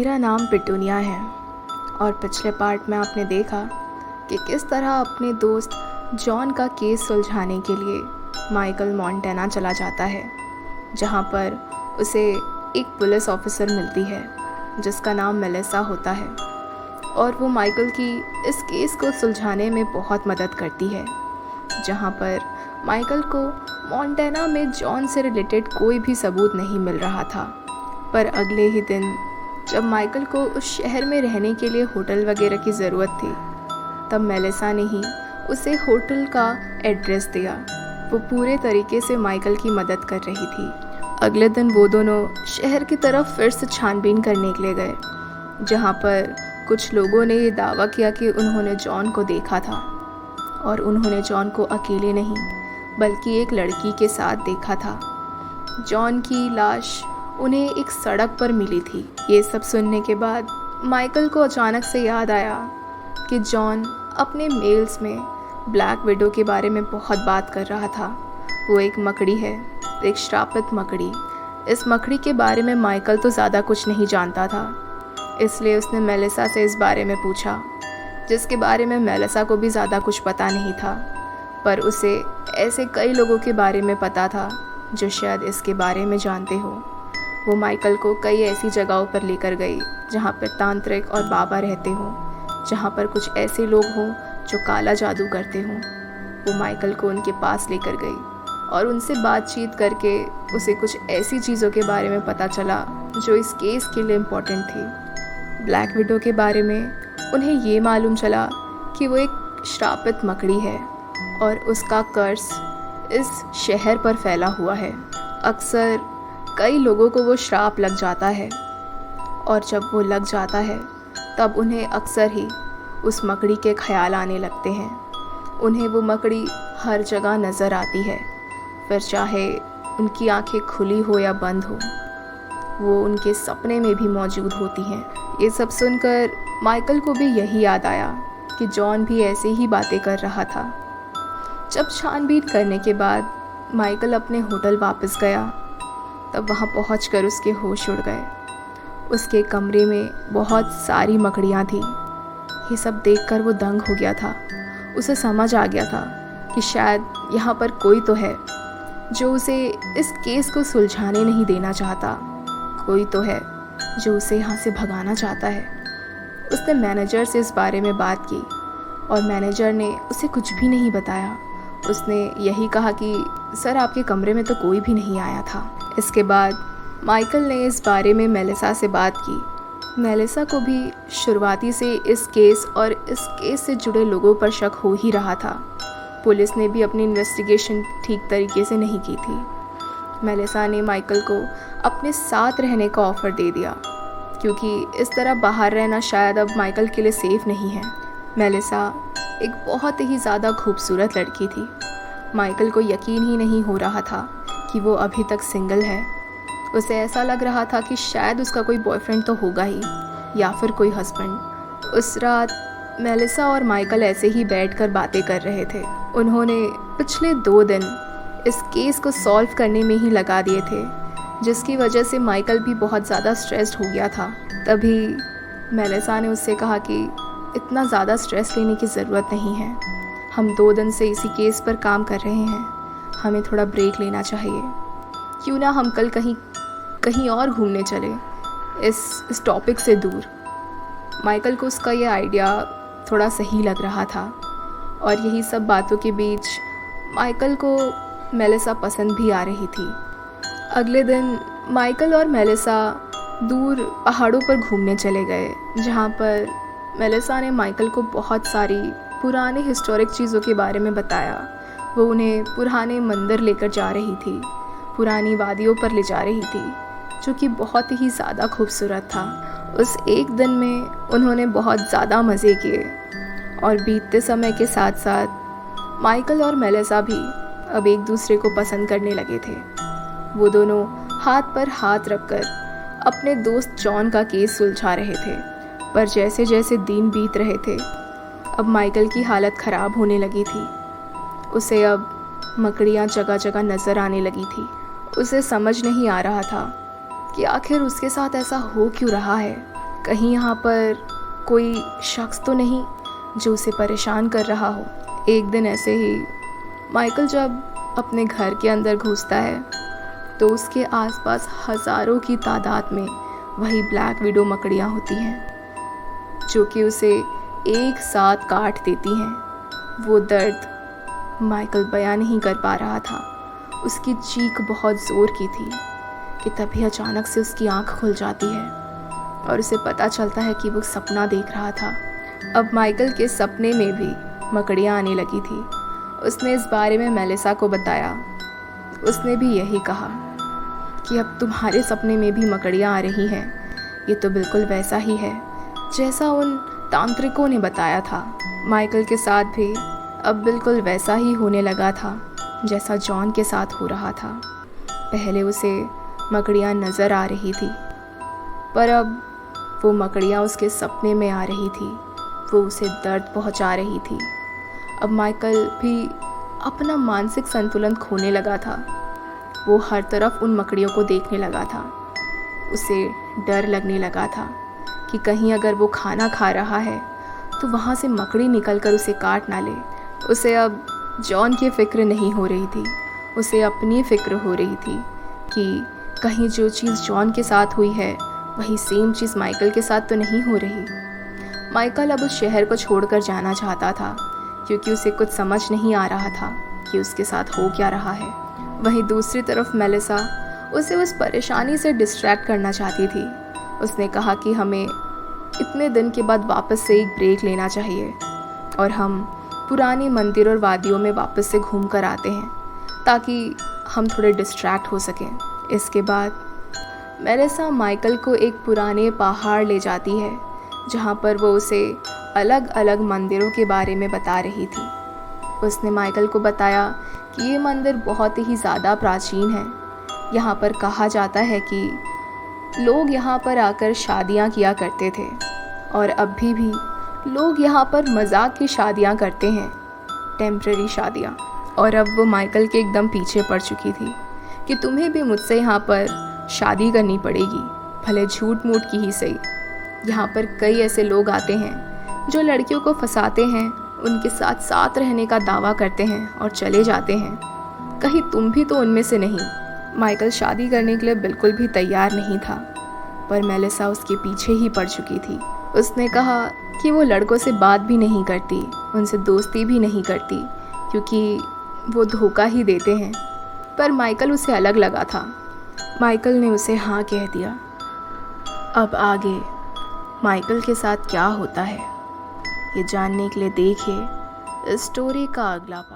मेरा नाम पिटूनिया है और पिछले पार्ट में आपने देखा कि किस तरह अपने दोस्त जॉन का केस सुलझाने के लिए माइकल मॉन्टेना चला जाता है, जहां पर उसे एक पुलिस ऑफिसर मिलती है जिसका नाम मेलिसा होता है और वो माइकल की इस केस को सुलझाने में बहुत मदद करती है, जहां पर माइकल को मॉन्टेना में जॉन से रिलेटेड कोई भी सबूत नहीं मिल रहा था। पर अगले ही दिन जब माइकल को उस शहर में रहने के लिए होटल वगैरह की ज़रूरत थी, तब मेलिसा ने ही उसे होटल का एड्रेस दिया। वो पूरे तरीके से माइकल की मदद कर रही थी। अगले दिन वो दोनों शहर की तरफ फिर से छानबीन करने के लिए गए, जहाँ पर कुछ लोगों ने ये दावा किया कि उन्होंने जॉन को देखा था और उन्होंने जॉन को अकेले नहीं बल्कि एक लड़की के साथ देखा था। जॉन की लाश उन्हें एक सड़क पर मिली थी। ये सब सुनने के बाद माइकल को अचानक से याद आया कि जॉन अपने मेल्स में ब्लैक विडो के बारे में बहुत बात कर रहा था। वो एक मकड़ी है, एक श्रापित मकड़ी। इस मकड़ी के बारे में माइकल तो ज़्यादा कुछ नहीं जानता था, इसलिए उसने मेलिसा से इस बारे में पूछा, जिसके बारे में मेलिसा को भी ज़्यादा कुछ पता नहीं था। पर उसे ऐसे कई लोगों के बारे में पता था जो शायद इसके बारे में जानते हो। वो माइकल को कई ऐसी जगहों पर लेकर गई जहाँ पर तांत्रिक और बाबा रहते हों, जहाँ पर कुछ ऐसे लोग हों जो काला जादू करते हों। वो माइकल को उनके पास लेकर गई और उनसे बातचीत करके उसे कुछ ऐसी चीज़ों के बारे में पता चला जो इस केस के लिए इम्पोर्टेंट थी। ब्लैक विडो के बारे में उन्हें ये मालूम चला कि वो एक श्रापित मकड़ी है और उसका कर्स इस शहर पर फैला हुआ है। अक्सर कई लोगों को वो श्राप लग जाता है और जब वो लग जाता है तब उन्हें अक्सर ही उस मकड़ी के ख्याल आने लगते हैं। उन्हें वो मकड़ी हर जगह नज़र आती है, फिर चाहे उनकी आंखें खुली हो या बंद हो, वो उनके सपने में भी मौजूद होती हैं। ये सब सुनकर माइकल को भी यही याद आया कि जॉन भी ऐसे ही बातें कर रहा था। जब छानबीन करने के बाद माइकल अपने होटल वापस गया, तब वहाँ पहुँचकर उसके होश उड़ गए। उसके कमरे में बहुत सारी मकड़ियाँ थीं। ये सब देखकर वो दंग हो गया था। उसे समझ आ गया था कि शायद यहाँ पर कोई तो है जो उसे इस केस को सुलझाने नहीं देना चाहता। कोई तो है जो उसे यहाँ से भगाना चाहता है। उसने मैनेजर से इस बारे में बात की और मैनेजर ने उसे कुछ भी नहीं बताया। उसने यही कहा कि सर, आपके कमरे में तो कोई भी नहीं आया था। इसके बाद माइकल ने इस बारे में मेलिसा से बात की। मेलिसा को भी शुरुआती से इस केस और इस केस से जुड़े लोगों पर शक हो ही रहा था। पुलिस ने भी अपनी इन्वेस्टिगेशन ठीक तरीके से नहीं की थी। मेलिसा ने माइकल को अपने साथ रहने का ऑफ़र दे दिया, क्योंकि इस तरह बाहर रहना शायद अब माइकल के लिए सेफ़ नहीं है। मेलिसा एक बहुत ही ज़्यादा खूबसूरत लड़की थी। माइकल को यकीन ही नहीं हो रहा था कि वो अभी तक सिंगल है। उसे ऐसा लग रहा था कि शायद उसका कोई बॉयफ्रेंड तो होगा ही, या फिर कोई हस्बैंड। उस रात मेलिसा और माइकल ऐसे ही बैठकर बातें कर रहे थे। उन्होंने पिछले 2 दिन इस केस को सॉल्व करने में ही लगा दिए थे, जिसकी वजह से माइकल भी बहुत ज़्यादा स्ट्रेस्ड हो गया था। तभी मेलिसा ने उससे कहा कि इतना ज़्यादा स्ट्रेस लेने की ज़रूरत नहीं है। हम 2 दिन से इसी केस पर काम कर रहे हैं, हमें थोड़ा ब्रेक लेना चाहिए। क्यों ना हम कल कहीं और घूमने चले, इस टॉपिक से दूर। माइकल को उसका ये आइडिया थोड़ा सही लग रहा था और यही सब बातों के बीच माइकल को मेलिसा पसंद भी आ रही थी। अगले दिन माइकल और मेलिसा दूर पहाड़ों पर घूमने चले गए, जहाँ पर मेलिसा ने माइकल को बहुत सारी पुराने हिस्टोरिक चीज़ों के बारे में बताया। वो उन्हें पुराने मंदिर लेकर जा रही थी, पुरानी वादियों पर ले जा रही थी, जो कि बहुत ही ज़्यादा खूबसूरत था। उस एक दिन में उन्होंने बहुत ज़्यादा मज़े किए और बीतते समय के साथ साथ माइकल और मेलिसा भी अब एक दूसरे को पसंद करने लगे थे। वो दोनों हाथ पर हाथ रखकर अपने दोस्त जॉन का केस सुलझा रहे थे। पर जैसे जैसे दिन बीत रहे थे, अब माइकल की हालत ख़राब होने लगी थी। उसे अब मकड़ियाँ जगह जगह नज़र आने लगी थी। उसे समझ नहीं आ रहा था कि आखिर उसके साथ ऐसा हो क्यों रहा है। कहीं यहाँ पर कोई शख्स तो नहीं जो उसे परेशान कर रहा हो। एक दिन ऐसे ही माइकल जब अपने घर के अंदर घुसता है तो उसके आसपास हज़ारों की तादाद में वही ब्लैक विडो मकड़ियाँ होती हैं जो कि उसे एक साथ काट देती हैं। वो दर्द माइकल बयां नहीं कर पा रहा था। उसकी चीख बहुत ज़ोर की थी कि तभी अचानक से उसकी आंख खुल जाती है और उसे पता चलता है कि वो सपना देख रहा था। अब माइकल के सपने में भी मकड़ियाँ आने लगी थी। उसने इस बारे में मेलिसा को बताया। उसने भी यही कहा कि अब तुम्हारे सपने में भी मकड़ियाँ आ रही हैं। ये तो बिल्कुल वैसा ही है जैसा उन तांत्रिकों ने बताया था। माइकल के साथ भी अब बिल्कुल वैसा ही होने लगा था जैसा जॉन के साथ हो रहा था। पहले उसे मकड़ियाँ नज़र आ रही थी पर अब वो मकड़ियाँ उसके सपने में आ रही थी। वो उसे दर्द पहुंचा रही थी। अब माइकल भी अपना मानसिक संतुलन खोने लगा था। वो हर तरफ उन मकड़ियों को देखने लगा था। उसे डर लगने लगा था कि कहीं अगर वो खाना खा रहा है तो वहाँ से मकड़ी निकलकर उसे काट ना ले। उसे अब जॉन की फ़िक्र नहीं हो रही थी, उसे अपनी फ़िक्र हो रही थी कि कहीं जो चीज़ जॉन के साथ हुई है वही सेम चीज़ माइकल के साथ तो नहीं हो रही। माइकल अब उस शहर को छोड़कर जाना चाहता था क्योंकि उसे कुछ समझ नहीं आ रहा था कि उसके साथ हो क्या रहा है। वहीं दूसरी तरफ मेलिसा उसे उस परेशानी से डिस्ट्रैक्ट करना चाहती थी। उसने कहा कि हमें इतने दिन के बाद वापस से एक ब्रेक लेना चाहिए और हम पुरानी मंदिर और वादियों में वापस से घूम कर आते हैं ताकि हम थोड़े डिस्ट्रैक्ट हो सकें। इसके बाद मेलिसा माइकल को एक पुराने पहाड़ ले जाती है जहाँ पर वो उसे अलग अलग मंदिरों के बारे में बता रही थी। उसने माइकल को बताया कि ये मंदिर बहुत ही ज़्यादा प्राचीन है। यहाँ पर कहा जाता है कि लोग यहाँ पर आकर शादियाँ किया करते थे और अभी भी लोग यहाँ पर मजाक की शादियाँ करते हैं, टेम्परेरी शादियाँ। और अब वो माइकल के एकदम पीछे पड़ चुकी थी कि तुम्हें भी मुझसे यहाँ पर शादी करनी पड़ेगी, भले झूठ मूठ की ही सही। यहाँ पर कई ऐसे लोग आते हैं जो लड़कियों को फंसाते हैं, उनके साथ साथ रहने का दावा करते हैं और चले जाते हैं। कहीं तुम भी तो उनमें से नहीं। माइकल शादी करने के लिए बिल्कुल भी तैयार नहीं था पर मेलिसा उसके पीछे ही पड़ चुकी थी। उसने कहा कि वो लड़कों से बात भी नहीं करती, उनसे दोस्ती भी नहीं करती क्योंकि वो धोखा ही देते हैं। पर माइकल उसे अलग लगा था। माइकल ने उसे हाँ कह दिया। अब आगे माइकल के साथ क्या होता है ये जानने के लिए देखिए इस स्टोरी का अगला पार्ट।